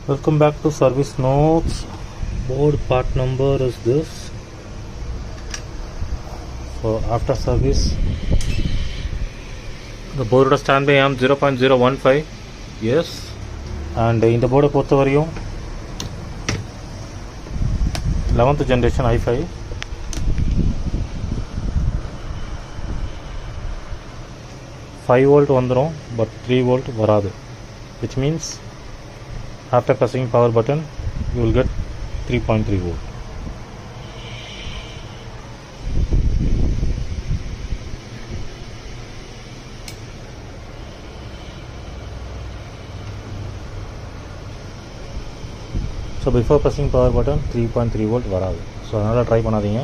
Welcome back to service notes. Board part number is this. So after service, the board standby amp 0.015. Yes, and in the board பொறுத்த வரையும் 11th generation i5 5 volt வந்துரும், but 3 volt வராது, which means after pressing power button you will get 3.3 volt. So before pressing power button 3.3 volt வராது. So அதனால் try பண்ணாதீங்க.